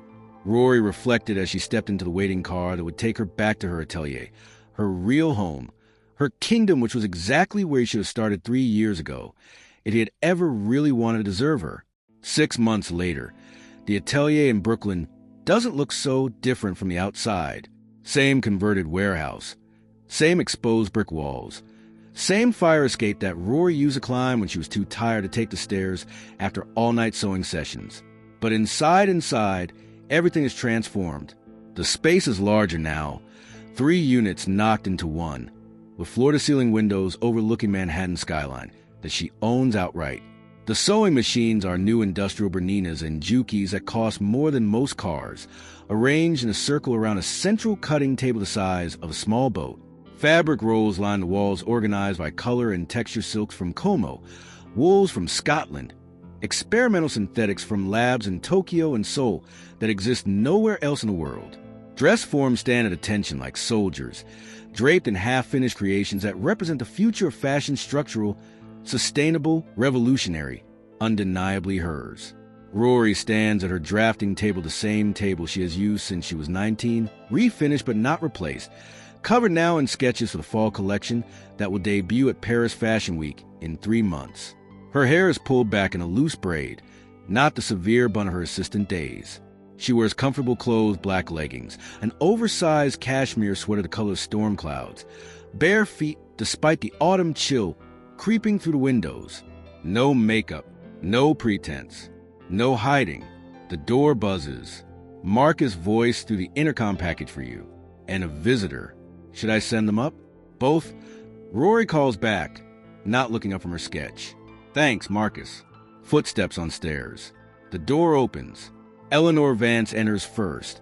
Rory reflected as she stepped into the waiting car that would take her back to her atelier, her real home, her kingdom, which was exactly where he should have started 3 years ago, if he had ever really wanted to deserve her. 6 months later, the atelier in Brooklyn doesn't look so different from the outside. Same converted warehouse, same exposed brick walls, same fire escape that Rory used to climb when she was too tired to take the stairs after all-night sewing sessions. But inside, everything is transformed. The space is larger now, 3 units knocked into one, with floor-to-ceiling windows overlooking Manhattan skyline that she owns outright. The sewing machines are new industrial Berninas and Jukis that cost more than most cars, arranged in a circle around a central cutting table the size of a small boat. Fabric rolls line the walls organized by color and texture silks from Como, wools from Scotland, experimental synthetics from labs in Tokyo and Seoul that exist nowhere else in the world. Dress forms stand at attention like soldiers, draped in half-finished creations that represent the future of fashion, structural, sustainable, revolutionary, undeniably hers. Rory stands at her drafting table, the same table she has used since she was 19, refinished but not replaced, covered now in sketches for the fall collection that will debut at Paris Fashion Week in 3 months. Her hair is pulled back in a loose braid, not the severe bun of her assistant days. She wears comfortable clothes, black leggings, an oversized cashmere sweater the color of storm clouds, bare feet despite the autumn chill creeping through the windows. No makeup, no pretense, no hiding. The door buzzes. Marcus voiced through the intercom package for you. And a visitor. Should I send them up? Both? Rory calls back, not looking up from her sketch. Thanks, Marcus. Footsteps on stairs. The door opens. Eleanor Vance enters first,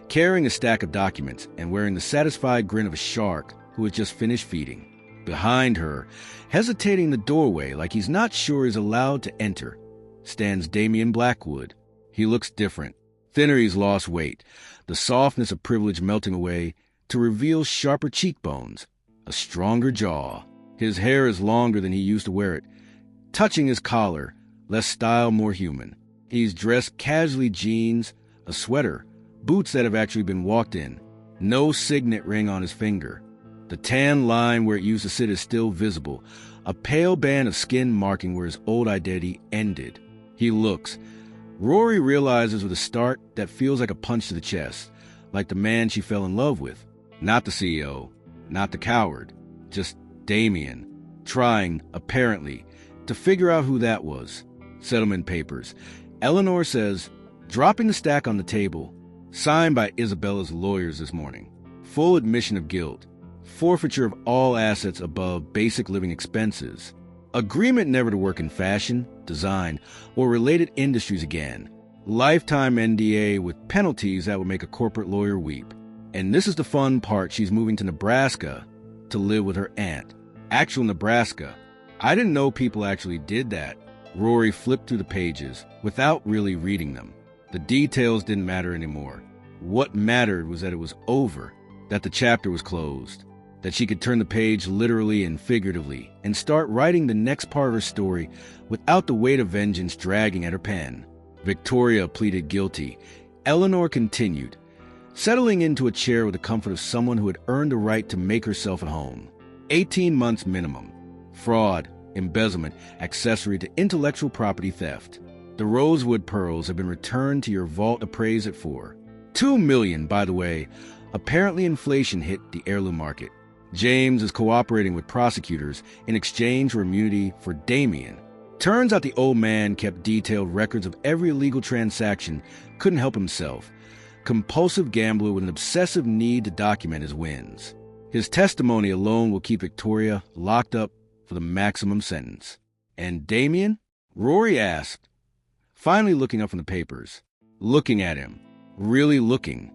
carrying a stack of documents and wearing the satisfied grin of a shark who has just finished feeding. Behind her, hesitating in the doorway like he's not sure he's allowed to enter, stands Damien Blackwood. He looks different. Thinner, he's lost weight, the softness of privilege melting away to reveal sharper cheekbones, a stronger jaw. His hair is longer than he used to wear it, touching his collar, less style, more human. He's dressed casually, jeans, a sweater, boots that have actually been walked in, no signet ring on his finger. The tan line where it used to sit is still visible, a pale band of skin marking where his old identity ended. He looks. Rory realizes with a start that feels like a punch to the chest, like the man she fell in love with. Not the CEO, not the coward, Just Damien, trying, apparently, to figure out who that was. Settlement papers. Eleanor says, dropping the stack on the table, signed by Isabella's lawyers this morning. Full admission of guilt. Forfeiture of all assets above basic living expenses. Agreement never to work in fashion, design, or related industries again. Lifetime NDA with penalties that would make a corporate lawyer weep. And this is the fun part, she's moving to Nebraska to live with her aunt. Actual Nebraska. I didn't know people actually did that. Rory flipped through the pages without really reading them. The details didn't matter anymore. What mattered was that it was over, that the chapter was closed, that she could turn the page literally and figuratively and start writing the next part of her story without the weight of vengeance dragging at her pen. Victoria pleaded guilty. Eleanor continued, settling into a chair with the comfort of someone who had earned the right to make herself at home. 18 months minimum. Fraud, embezzlement, accessory to intellectual property theft. The rosewood pearls have been returned to your vault appraised at $2 million, by the way. Apparently inflation hit the heirloom market. James is cooperating with prosecutors in exchange for immunity for Damien. Turns out the old man kept detailed records of every illegal transaction, couldn't help himself. Compulsive gambler with an obsessive need to document his wins. His testimony alone will keep Victoria locked up for the maximum sentence. And Damien? Rory asked, finally looking up from the papers. Looking at him. Really looking.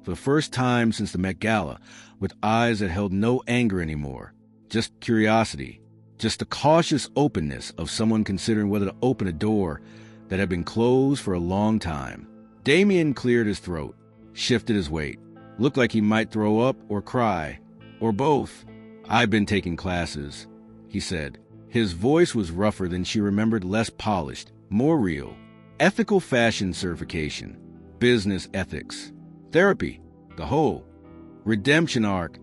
For the first time since the Met Gala, with eyes that held no anger anymore. Just curiosity. Just the cautious openness of someone considering whether to open a door that had been closed for a long time. Damien cleared his throat, shifted his weight. Looked like he might throw up or cry, or both. I've been taking classes, he said. His voice was rougher than she remembered, less polished, more real. Ethical fashion certification, business ethics, therapy, the whole. Redemption arc,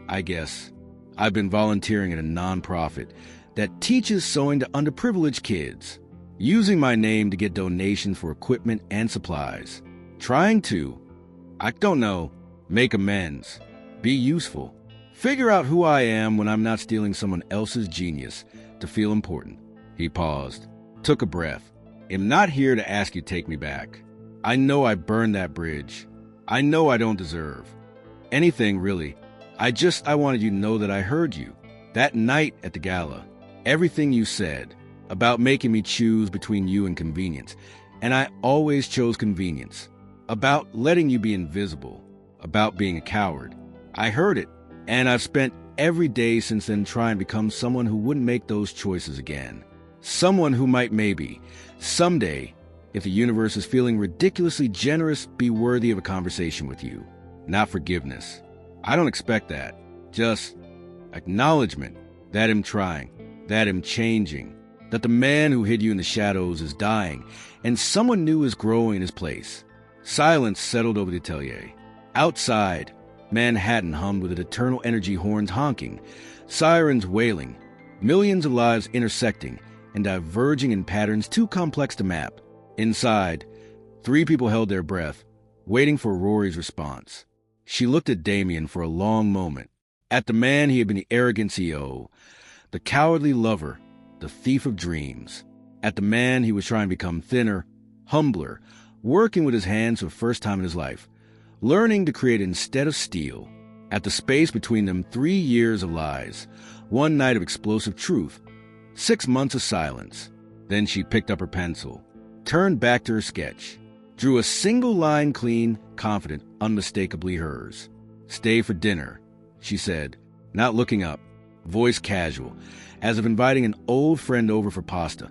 I guess. I've been volunteering at a nonprofit that teaches sewing to underprivileged kids, using my name to get donations for equipment and supplies. Trying to, I don't know, make amends, be useful, figure out who I am when I'm not stealing someone else's genius to feel important. He paused, took a breath. I'm not here to ask you to take me back. I know I burned that bridge. I know I don't deserve anything, really. I wanted you to know that I heard you. That night at the gala, everything you said about making me choose between you and convenience. And I always chose convenience. About letting you be invisible. About being a coward. I heard it. And I've spent every day since then trying to become someone who wouldn't make those choices again. Someone who might maybe, someday, if the universe is feeling ridiculously generous, be worthy of a conversation with you. Not forgiveness. I don't expect that. Just acknowledgement that I'm trying, that I'm changing, that the man who hid you in the shadows is dying, and someone new is growing in his place. Silence settled over the atelier. Outside, Manhattan hummed with its eternal energy horns honking, sirens wailing, millions of lives intersecting and diverging in patterns too complex to map. Inside, 3 people held their breath, waiting for Rory's response. She looked at Damien for a long moment, at the man he had been the arrogant CEO, the cowardly lover, the thief of dreams, at the man he was trying to become thinner, humbler, working with his hands for the first time in his life, learning to create instead of steal, at the space between them 3 years of lies, 1 night of explosive truth, 6 months of silence. Then she picked up her pencil, turned back to her sketch, drew a single line clean, confident, unmistakably hers. Stay for dinner, she said, not looking up, voice casual, as if inviting an old friend over for pasta,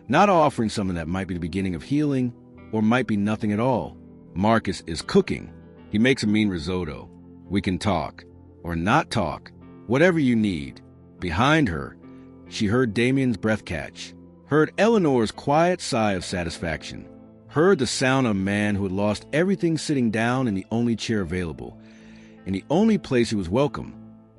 not offering something that might be the beginning of healing or might be nothing at all. Marcus is cooking. He makes a mean risotto. We can talk, or not talk, whatever you need. Behind her, she heard Damien's breath catch, heard Eleanor's quiet sigh of satisfaction, heard the sound of a man who had lost everything sitting down in the only chair available, in the only place he was welcome,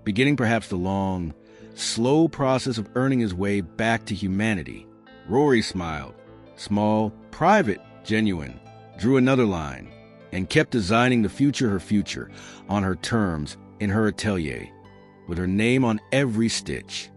beginning perhaps the long, slow process of earning his way back to humanity. Rory smiled, small, private, genuine, drew another line, and kept designing the future her future, on her terms, in her atelier, with her name on every stitch.